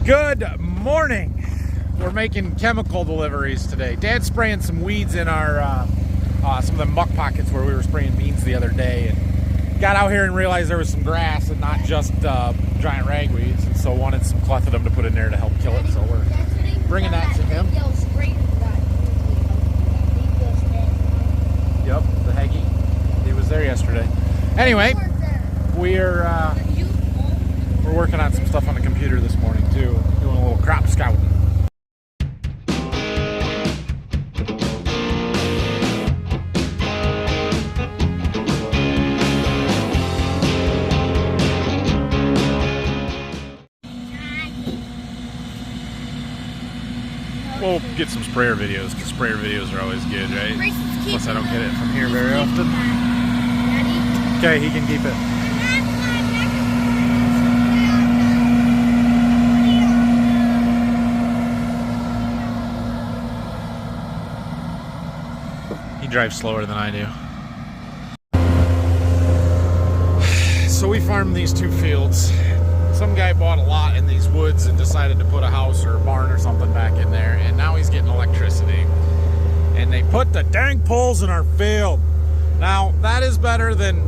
Good morning. We're making chemical deliveries today. Dad's spraying some weeds in our some of the muck pockets where we were spraying beans the other day, and got out here and realized there was some grass and not just giant ragweeds, and so wanted some clethodim to put in there to help kill it. So we're bringing that to him. Yep, the Haggy. He was there yesterday. Anyway, we're working on some stuff on the computer this morning too, doing a little crop scouting. We'll get some sprayer videos, because sprayer videos are always good, right? Plus I don't get it from here very often. Okay, he can keep it. He drives slower than I do. So we farmed these two fields. Some guy bought a lot in these woods and decided to put a house or a barn or something back in there, and now he's getting electricity. And they put the dang poles in our field. Now, that is better than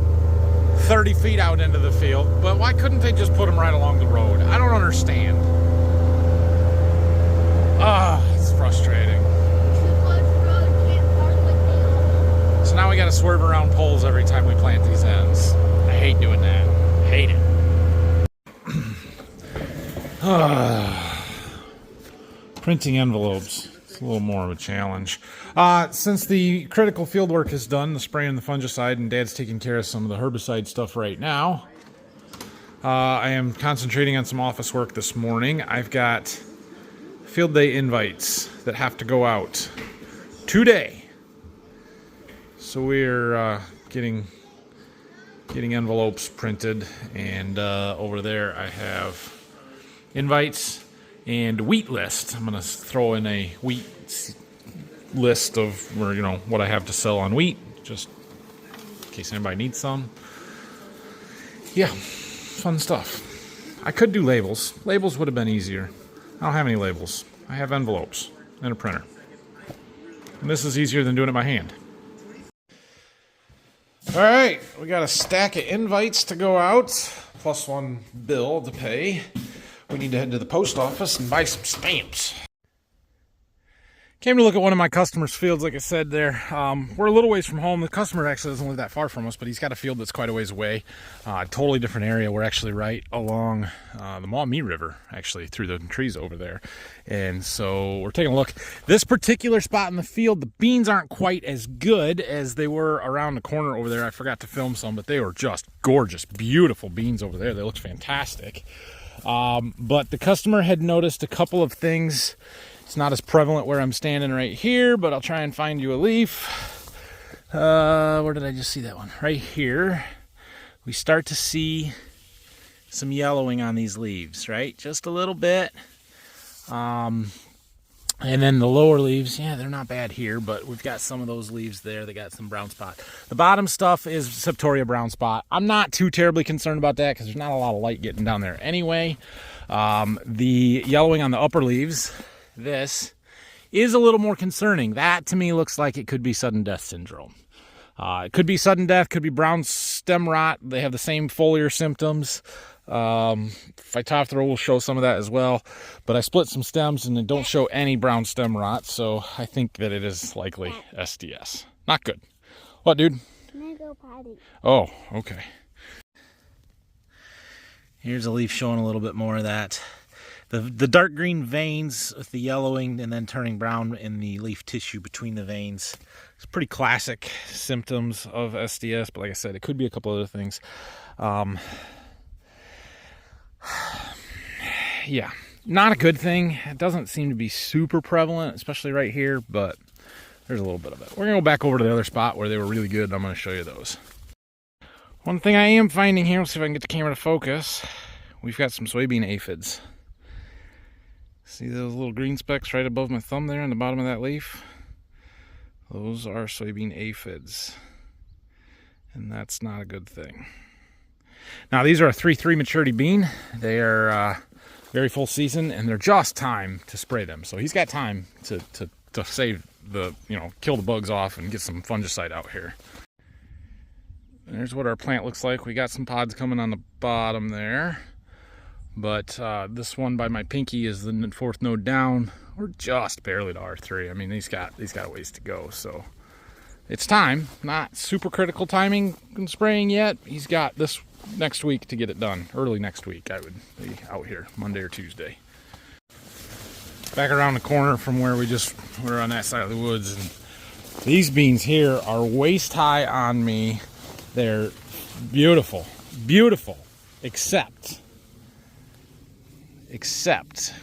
30 feet out into the field, but why couldn't they just put them right along the road? I don't understand. It's frustrating. So now we gotta swerve around poles every time we plant these ends. I hate doing that. I hate it. Printing envelopes. It's a little more of a challenge. Since the critical field work is done, the spraying the fungicide, and Dad's taking care of some of the herbicide stuff right now, I am concentrating on some office work this morning. I've got field day invites that have to go out today. So we're getting envelopes printed, and over there I have invites and wheat list. I'm gonna throw in a wheat list of where, you know, what I have to sell on wheat, just in case anybody needs some. Yeah, fun stuff. I could do labels. Labels would have been easier. I don't have any labels. I have envelopes and a printer, and this is easier than doing it by hand. All right, we got a stack of invites to go out, plus one bill to pay. We need to head to the post office and buy some stamps. Came to look at one of my customers' fields, like I said there. We're a little ways from home. The customer actually doesn't live that far from us, but he's got a field that's quite a ways away. Totally different area. We're actually right along the Maumee River, actually, through the trees over there. And so we're taking a look. This particular spot in the field, the beans aren't quite as good as they were around the corner over there. I forgot to film some, but they were just gorgeous, beautiful beans over there. They looked fantastic. But the customer had noticed a couple of things. It's not as prevalent where I'm standing right here, but I'll try and find you a leaf. Where did I just see that one? Right here. We start to see some yellowing on these leaves, right? Just a little bit. And then the lower leaves, yeah, they're not bad here, but we've got some of those leaves there. They got some brown spot. The bottom stuff is Septoria brown spot. I'm not too terribly concerned about that because there's not a lot of light getting down there anyway. The yellowing on the upper leaves, this is a little more concerning. That to me looks like it could be sudden death syndrome. It could be sudden death, could be brown stem rot. They have the same foliar symptoms. Phytophthora will show some of that as well, but I split some stems and they don't show any brown stem rot, so I think that it is likely SDS. Not good. What, dude? Can I go potty? Oh, okay. Here's a leaf showing a little bit more of that. The dark green veins with the yellowing and then turning brown in the leaf tissue between the veins. It's pretty classic symptoms of SDS, but like I said, it could be a couple other things. Yeah, not a good thing. It doesn't seem to be super prevalent, especially right here, but there's a little bit of it. We're gonna go back over to the other spot where they were really good, and I'm gonna show you those. One thing I am finding here, let's see if I can get the camera to focus. We've got some soybean aphids. See those little green specks right above my thumb there on the bottom of that leaf? Those are soybean aphids, and that's not a good thing. Now these are a 3-3 maturity bean. They are very full season, and they're just time to spray them. So he's got time to save the, kill the bugs off and get some fungicide out here. And there's what our plant looks like. We got some pods coming on the bottom there. But this one by my pinky is the 4th node down. We're just barely to R3. I mean, he's got a ways to go. So it's time. Not super critical timing in spraying yet. He's got this next week to get it done. Early next week, I would be out here, Monday or Tuesday. Back around the corner from where we just were on that side of the woods. And these beans here are waist high on me. They're beautiful, beautiful, except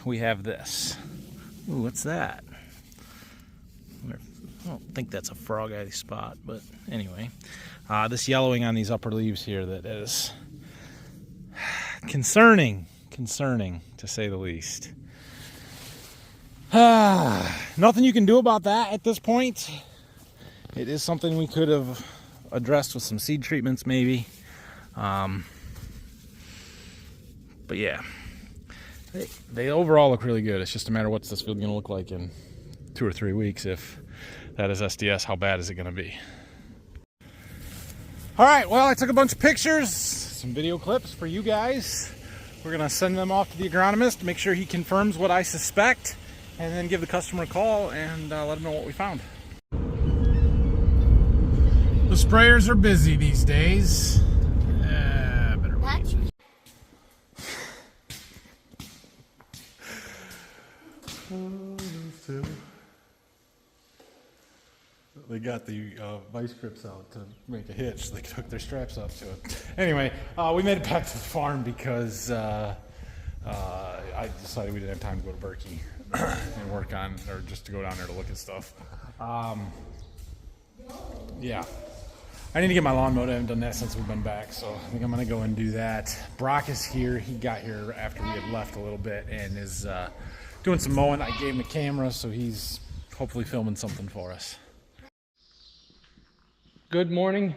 we have this. Ooh, what's that? I don't think that's a frog eye spot, but anyway. This yellowing on these upper leaves here that is concerning to say the least. Nothing you can do about that at this point. It is something we could have addressed with some seed treatments maybe. But yeah. They overall look really good. It's just a matter of what's this field going to look like in 2 or 3 weeks. If that is SDS, how bad is it going to be? All right, well, I took a bunch of pictures, some video clips for you guys. We're going to send them off to the agronomist to make sure he confirms what I suspect, and then give the customer a call and let them know what we found. The sprayers are busy these days. Better wait. They got the vice grips out to make a hitch. They hooked their straps up to it. Anyway, we made it back to the farm because I decided we didn't have time to go to Berkey and work on, or just to go down there to look at stuff. Yeah. I need to get my lawn mowed. I haven't done that since we've been back, so I think I'm going to go and do that. Brock is here. He got here after we had left a little bit and is doing some mowing. I gave him a camera, so he's hopefully filming something for us. Good morning.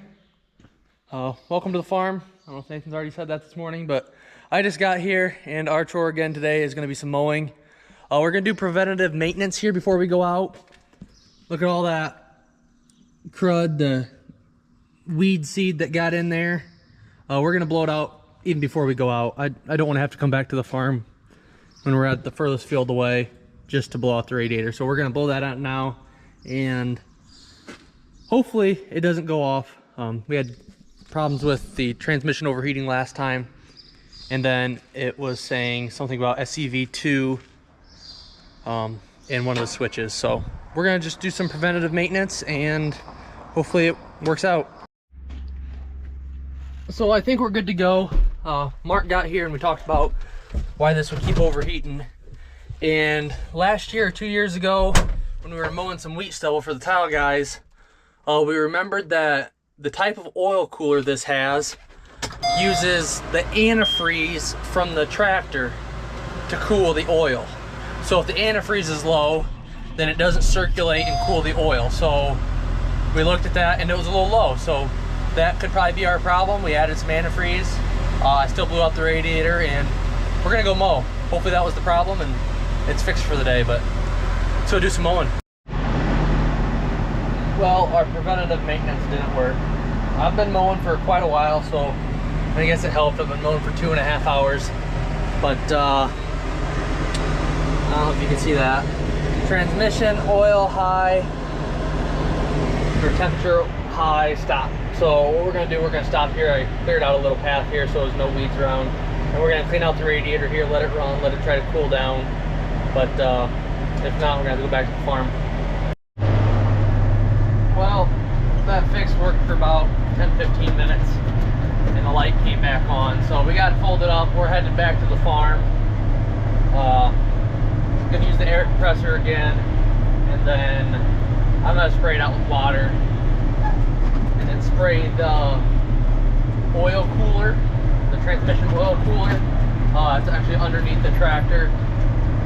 Welcome to the farm. I don't know if Nathan's already said that this morning, but I just got here, and our chore again today is going to be some mowing. We're going to do preventative maintenance here before we go out. Look at all that crud, the weed seed that got in there. We're going to blow it out even before we go out. I don't want to have to come back to the farm when we're at the furthest field away just to blow out the radiator. So we're going to blow that out now, and hopefully it doesn't go off. We had problems with the transmission overheating last time, and then it was saying something about SCV2 in one of the switches. So we're going to just do some preventative maintenance, and hopefully it works out. So I think we're good to go. Mark got here and we talked about why this would keep overheating. And last year, 2 years ago, when we were mowing some wheat stubble for the tile guys, we remembered that the type of oil cooler this has uses the antifreeze from the tractor to cool the oil. So if the antifreeze is low, then it doesn't circulate and cool the oil. So we looked at that and it was a little low. So that could probably be our problem. We added some antifreeze. I still blew out the radiator, and we're gonna go mow. Hopefully that was the problem and it's fixed for the day, but let's go do some mowing. Well, our preventative maintenance didn't work. I've been mowing for quite a while, so I guess it helped. I've been mowing for 2.5 hours, but I don't know if you can see that. Transmission, oil high, or temperature high, stop. So what we're gonna do, we're gonna stop here. I cleared out a little path here so there's no weeds around. And we're gonna clean out the radiator here, let it run, let it try to cool down. But if not, we're gonna have to go back to the farm. Well, that fix worked for about 10-15 minutes and the light came back on. So we got it folded up. We're headed back to the farm. Gonna use the air compressor again, and then I'm gonna spray it out with water, and then spray the oil cooler, the transmission oil cooler. It's actually underneath the tractor.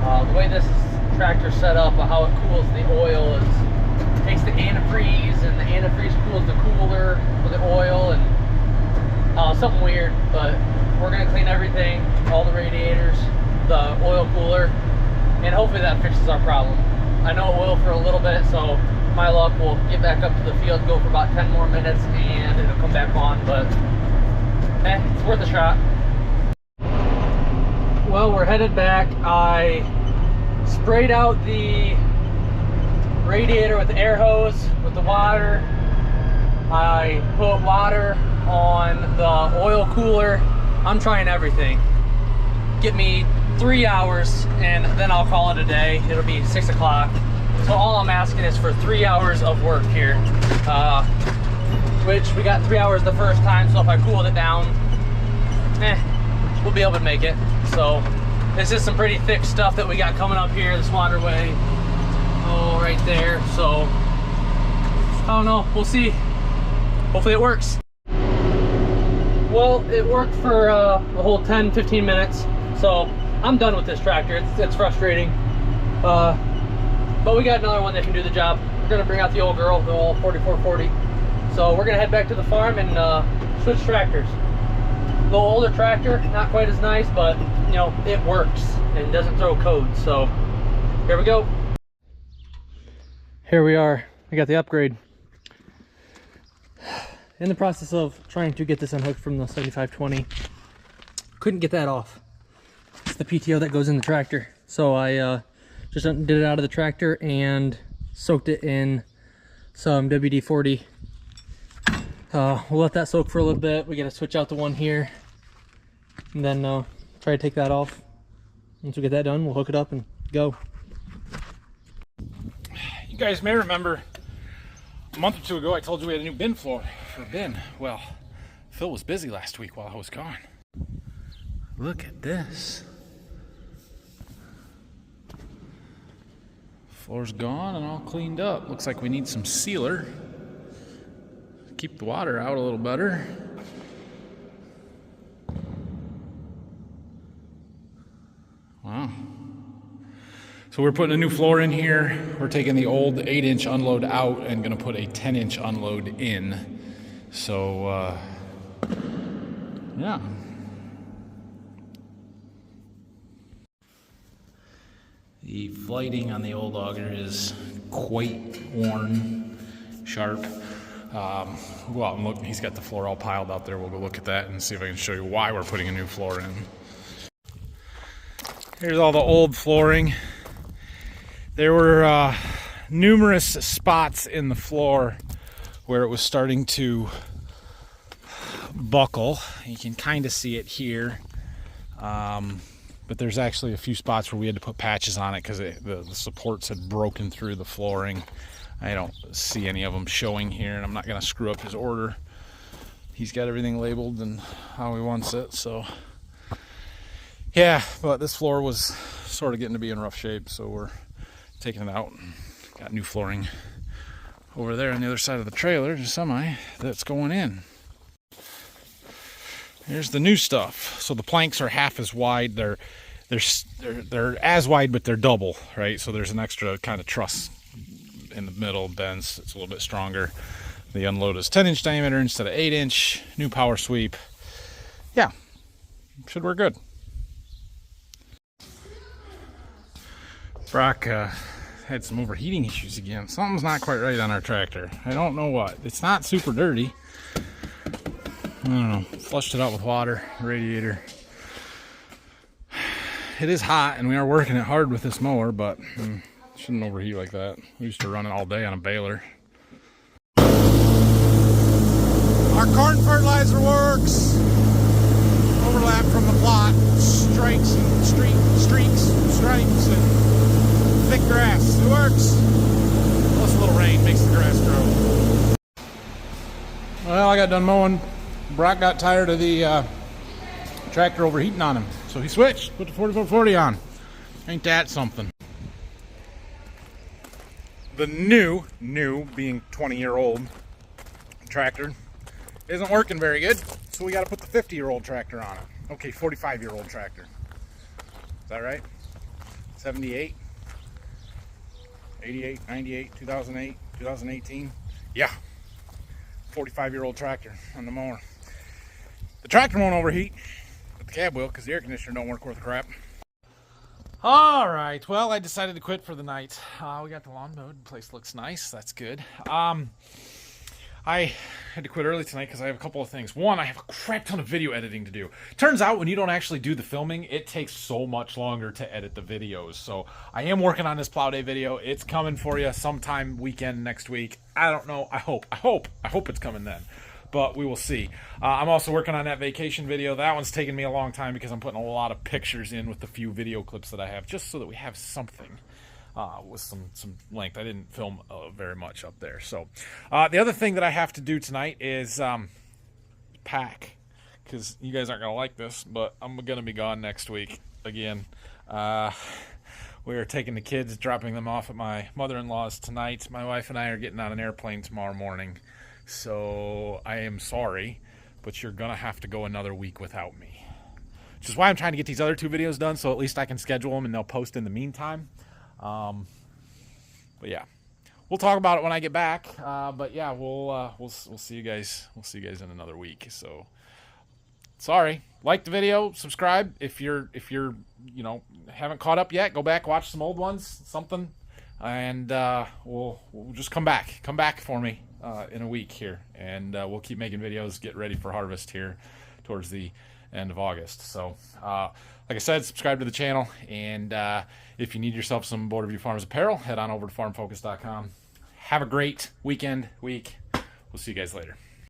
The way this tractor is set up, how it cools the oil is takes the antifreeze, and the antifreeze cools the cooler for the oil, and something weird. But we're gonna clean everything, all the radiators, the and hopefully that fixes our problem. I know it will for a little bit, so my luck, we'll get back up to the field, go for about 10 more minutes, and it'll come back on, but it's worth a shot. Well, we're headed back. I sprayed out the radiator with the air hose with the water. I put water on the oil cooler. I'm trying everything. Get me 3 hours and then I'll call it a day. It'll be 6 o'clock. So all I'm asking is for 3 hours of work here, which we got 3 hours the first time. So if I cooled it down, we'll be able to make it. So this is some pretty thick stuff that we got coming up here, this waterway. Oh, right there. So I don't know, we'll see. Hopefully it works. Well, it worked for a whole 10-15 minutes, so I'm done with this tractor. It's frustrating, but we got another one that can do the job. We're gonna bring out the old girl, the old 4440. So we're gonna head back to the farm and switch tractors. A little older tractor, not quite as nice, but you know, it works and doesn't throw codes. So here we go. Here we are. We got the upgrade. In the process of trying to get this unhooked from the 7520, couldn't get that off. It's the PTO that goes in the tractor. So I just did it out of the tractor and soaked it in some WD-40. We'll let that soak for a little bit. We gotta switch out the one here and then try to take that off. Once we get that done, we'll hook it up and go. You guys may remember a month or two ago I told you we had a new bin floor for a bin. Well, Phil was busy last week while I was gone. Look at this. Floor's gone and all cleaned up. Looks like we need some sealer. Keep the water out a little better. Wow. So we're putting a new floor in here. We're taking the old 8-inch unload out and gonna put a 10-inch unload in. So, yeah. The flighting on the old auger is quite worn, sharp. Go out and look. He's got the floor all piled out there. We'll go look at that and see if I can show you why we're putting a new floor in. Here's all the old flooring. There were numerous spots in the floor where it was starting to buckle. You can kind of see it here. But there's actually a few spots where we had to put patches on it because the supports had broken through the flooring. I don't see any of them showing here, and I'm not going to screw up his order. He's got everything labeled and how he wants it, so yeah. But this floor was sort of getting to be in rough shape, so we're taking it out and got new flooring over there on the other side of the trailer, the semi, that's going in. Here's the new stuff. So the planks are half as wide. They're as wide, but they're double, right? So there's an extra kind of truss in the middle, bends. It's a little bit stronger. The unload is 10-inch diameter instead of 8-inch. New power sweep. Yeah, should work good. Brock had some overheating issues again. Something's not quite right on our tractor. I don't know what. It's not super dirty. I don't know. Flushed it out with water, radiator. It is hot, and we are working it hard with this mower, but shouldn't overheat like that. We used to run it all day on a baler. Our corn fertilizer works. Overlap from the plot. Strikes and streaks, stripes, and thick grass. It works. Plus a little rain makes the grass grow. Well, I got done mowing. Brock got tired of the tractor overheating on him, so he switched, put the 4440 on. Ain't that something? The new being 20-year-old tractor isn't working very good, so we got to put the 50-year-old tractor on it. Okay, 45-year-old tractor. Is that right? 78, 88, 98, 2008, 2018. Yeah, 45-year-old tractor on the mower. The tractor won't overheat, but the cab will, because the air conditioner don't work worth a crap. All right. Well, I decided to quit for the night. We got the lawn mowed. The place looks nice. That's good. I had to quit early tonight because I have a couple of things. One, I have a crap ton of video editing to do. Turns out when you don't actually do the filming, it takes so much longer to edit the videos. So I am working on this plow day video. It's coming for you sometime weekend next week. I don't know. I hope it's coming then. But we will see. I'm also working on that vacation video. That one's taking me a long time because I'm putting a lot of pictures in with the few video clips that I have, just so that we have something. With some length. I didn't film very much up there. So the other thing that I have to do tonight is pack, because you guys aren't going to like this, but I'm going to be gone next week again. We are taking the kids, dropping them off at my mother-in-law's tonight. My wife and I are getting on an airplane tomorrow morning. So I am sorry, but you're going to have to go another week without me. Which is why I'm trying to get these other 2 videos done, so at least I can schedule them and they'll post in the meantime. But yeah, we'll talk about it when I get back. But yeah, we'll see you guys. We'll see you guys in another week. So sorry. Like the video, subscribe if you're haven't caught up yet. Go back, watch some old ones, something, and we'll just come back for me in a week here, and we'll keep making videos. Get ready for harvest here towards the end of August. So like I said, subscribe to the channel, and if you need yourself some Border View Farms apparel, head on over to farmfocus.com. Have a great week. We'll see you guys later.